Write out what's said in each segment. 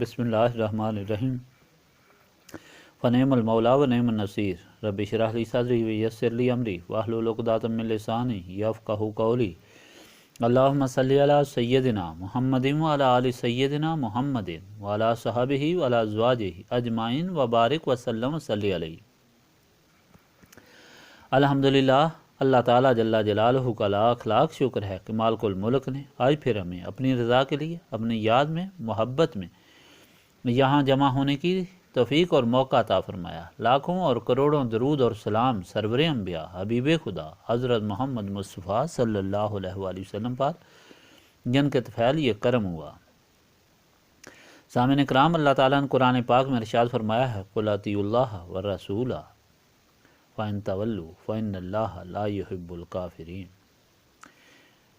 بسم اللہ الرحمن الرحیم فنعم المولا و نعم النصیر رب اشرح لی صدری ویسر لی امری واحلل عقدۃ من لسانی یفقہوا قولی اللہم صلی علی سیدنا محمد وعلی آل سیدنا محمد وعلی صحابہ وعلی ازواجہ اجمعین وبارک وسلم وصلی علیہ۔ الحمدللہ، اللہ تعالیٰ جل جلالہ کا لاکھ لاکھ شکر ہے کہ مالک الملک نے آج پھر ہمیں اپنی رضا کے لیے اپنی یاد میں محبت میں یہاں جمع ہونے کی توفیق اور موقع عطا فرمایا۔ لاکھوں اور کروڑوں درود اور سلام سرور انبیاء حبیب خدا حضرت محمد مصطفیٰ صلی اللہ علیہ وآلہ وسلم پر، جن کے طفیل یہ کرم ہوا۔ سامعین کرام، اللہ تعالیٰ نے قرآن پاک میں ارشاد فرمایا ہے قُلْ اطیعوا اللَّهَ وَالرَّسُولَ فَإِن تَوَلُّوا فَإِنَّ اللَّهَ لَا يُحِبُّ الْكَافِرِينَ۔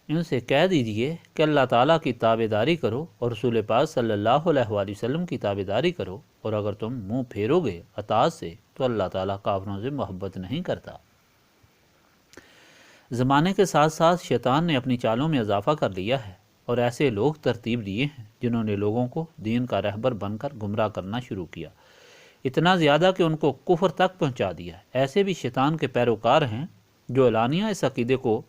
ان سے کہہ دیجئے کہ اللہ تعالیٰ کی تابع داری کرو اور رسول پاک صلی اللہ علیہ وآلہ وسلم کی تابع داری کرو، اور اگر تم منہ پھیرو گے اطاعت سے تو اللہ تعالیٰ کافروں سے محبت نہیں کرتا۔ زمانے کے ساتھ ساتھ شیطان نے اپنی چالوں میں اضافہ کر لیا ہے اور ایسے لوگ ترتیب دیے ہیں جنہوں نے لوگوں کو دین کا رہبر بن کر گمراہ کرنا شروع کیا، اتنا زیادہ کہ ان کو کفر تک پہنچا دیا۔ ایسے بھی شیطان کے پیروکار ہیں جو اعلانیہ اس عقیدے کو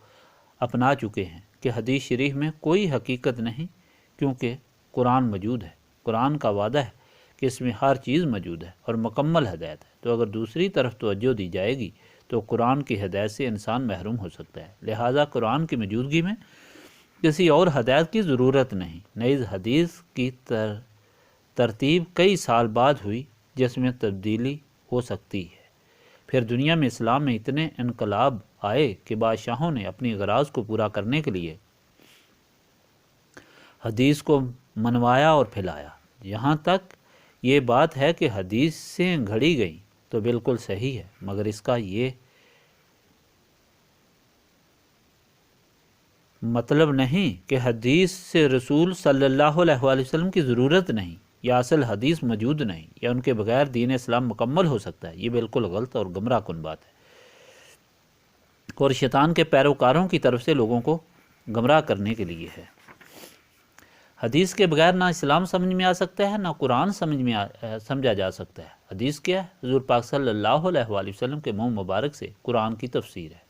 اپنا چکے ہیں کہ حدیث شریف میں کوئی حقیقت نہیں، کیونکہ قرآن موجود ہے۔ قرآن کا وعدہ ہے کہ اس میں ہر چیز موجود ہے اور مکمل ہدایت ہے، تو اگر دوسری طرف توجہ دی جائے گی تو قرآن کی ہدایت سے انسان محروم ہو سکتا ہے۔ لہٰذا قرآن کی موجودگی میں کسی اور ہدایت کی ضرورت نہیں۔ نیز حدیث کی ترتیب کئی سال بعد ہوئی جس میں تبدیلی ہو سکتی ہے۔ پھر دنیا میں اسلام میں اتنے انقلاب آئے کہ بادشاہوں نے اپنی غراض کو پورا کرنے کے لیے حدیث کو منوایا اور پھیلایا۔ یہاں تک یہ بات ہے کہ حدیثیں گھڑی گئیں تو بالکل صحیح ہے، مگر اس کا یہ مطلب نہیں کہ حدیث سے رسول صلی اللہ علیہ وآلہ وسلم کی ضرورت نہیں، یا اصل حدیث موجود نہیں، یا ان کے بغیر دین اسلام مکمل ہو سکتا ہے۔ یہ بالکل غلط اور گمراہ کن بات ہے، اور شیطان کے پیروکاروں کی طرف سے لوگوں کو گمراہ کرنے کے لیے ہے۔ حدیث کے بغیر نہ اسلام سمجھ میں آ سکتا ہے، نہ قرآن سمجھا جا سکتا ہے۔ حدیث کیا ہے؟ حضور پاک صلی اللہ علیہ وآلہ وسلم کے منہ مبارک سے قرآن کی تفسیر ہے۔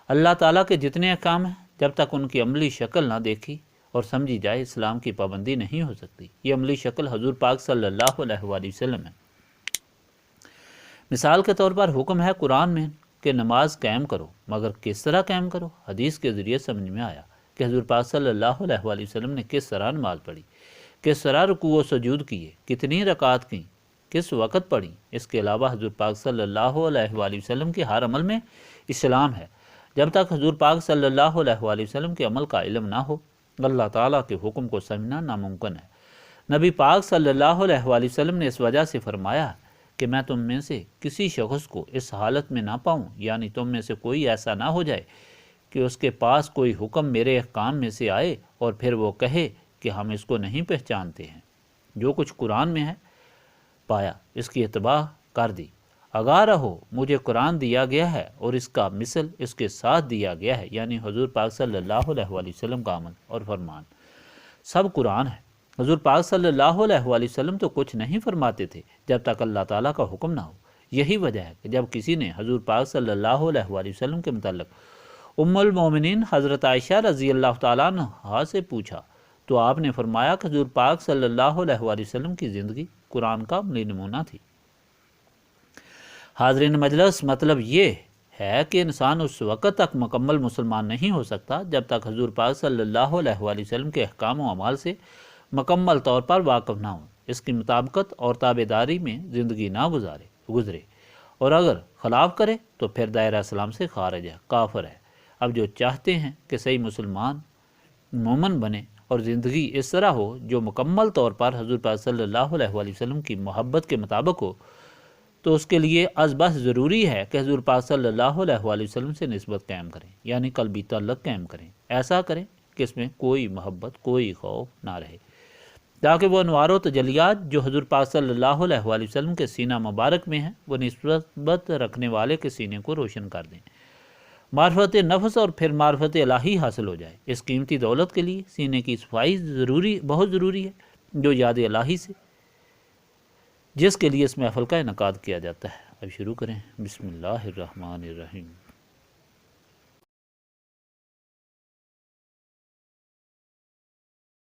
اللہ تعالیٰ کے جتنے احکام ہیں، جب تک ان کی عملی شکل نہ دیکھی اور سمجھی جائے، اسلام کی پابندی نہیں ہو سکتی۔ یہ عملی شکل حضور پاک صلی اللہ علیہ وآلہ وسلم ہے۔ مثال کے طور پر حکم ہے قرآن میں کہ نماز قائم کرو، مگر کس طرح قائم کرو؟ حدیث کے ذریعے سمجھ میں آیا کہ حضور پاک صلی اللہ علیہ وآلہ وسلم نے کس طرح نماز پڑھی، کس طرح رکوع و سجود کیے، کتنی رکعات کیں، کس وقت پڑھی۔ اس کے علاوہ حضور پاک صلی اللہ علیہ وآلہ وسلم کے ہر عمل میں اسلام ہے۔ جب تک حضور پاک صلی اللہ علیہ وآلہ وسلم کے عمل کا علم نہ ہو، اللہ تعالیٰ کے حکم کو سمجھنا ناممکن ہے۔ نبی پاک صلی اللہ علیہ وآلہ وسلم نے اس وجہ سے فرمایا کہ میں تم میں سے کسی شخص کو اس حالت میں نہ پاؤں، یعنی تم میں سے کوئی ایسا نہ ہو جائے کہ اس کے پاس کوئی حکم میرے احکام میں سے آئے اور پھر وہ کہے کہ ہم اس کو نہیں پہچانتے ہیں۔ جو کچھ قرآن میں ہے پایا، اس کی اتباع کر دی۔ آگاہ رہو، مجھے قرآن دیا گیا ہے اور اس کا مثل اس کے ساتھ دیا گیا ہے، یعنی حضور پاک صلی اللہ علیہ وآلہ وسلم کا عمل اور فرمان سب قرآن ہے۔ حضور پاک صلی اللہ علیہ وآلہ وسلم تو کچھ نہیں فرماتے تھے جب تک اللہ تعالیٰ کا حکم نہ ہو۔ یہی وجہ ہے کہ جب کسی نے حضور پاک صلی اللہ علیہ وآلہ وسلم کے متعلق ام المومنین حضرت عائشہ رضی اللہ تعالیٰ عنہا سے پوچھا تو آپ نے فرمایا کہ حضور پاک صلی اللہ علیہ وآلہ وسلم کی زندگی قرآن کا عملی نمونہ تھی۔ حاضرین مجلس، مطلب یہ ہے کہ انسان اس وقت تک مکمل مسلمان نہیں ہو سکتا جب تک حضور پاک صلی اللہ علیہ وآلہ وسلم کے احکام و اعمال سے مکمل طور پر واقف نہ ہو، اس کی مطابقت اور تابع داری میں زندگی نہ گزرے، اور اگر خلاف کرے تو پھر دائرہ اسلام سے خارج ہے، کافر ہے۔ اب جو چاہتے ہیں کہ صحیح مسلمان مومن بنے اور زندگی اس طرح ہو جو مکمل طور پر حضور پاک صلی اللہ علیہ وآلہ وسلم کی محبت کے مطابق ہو، تو اس کے لیے از بس ضروری ہے کہ حضور پاک صلی اللہ علیہ وآلہ وسلم سے نسبت قائم کریں، یعنی قلبی تعلق قائم کریں۔ ایسا کریں کہ اس میں کوئی محبت، کوئی خوف نہ رہے، تاکہ وہ انوار و تجلیات جو حضور پاک صلی اللہ علیہ وآلہ وسلم کے سینہ مبارک میں ہیں، وہ نسبت رکھنے والے کے سینے کو روشن کر دیں۔ معرفت نفس اور پھر معرفت الہی حاصل ہو جائے۔ اس قیمتی دولت کے لیے سینے کی صفائی بہت ضروری ہے۔ جو یاد الہی سے جس کے لیے اس محفل کا انعقاد کیا جاتا ہے۔ اب شروع کریں۔ بسم اللہ الرحمن الرحیم۔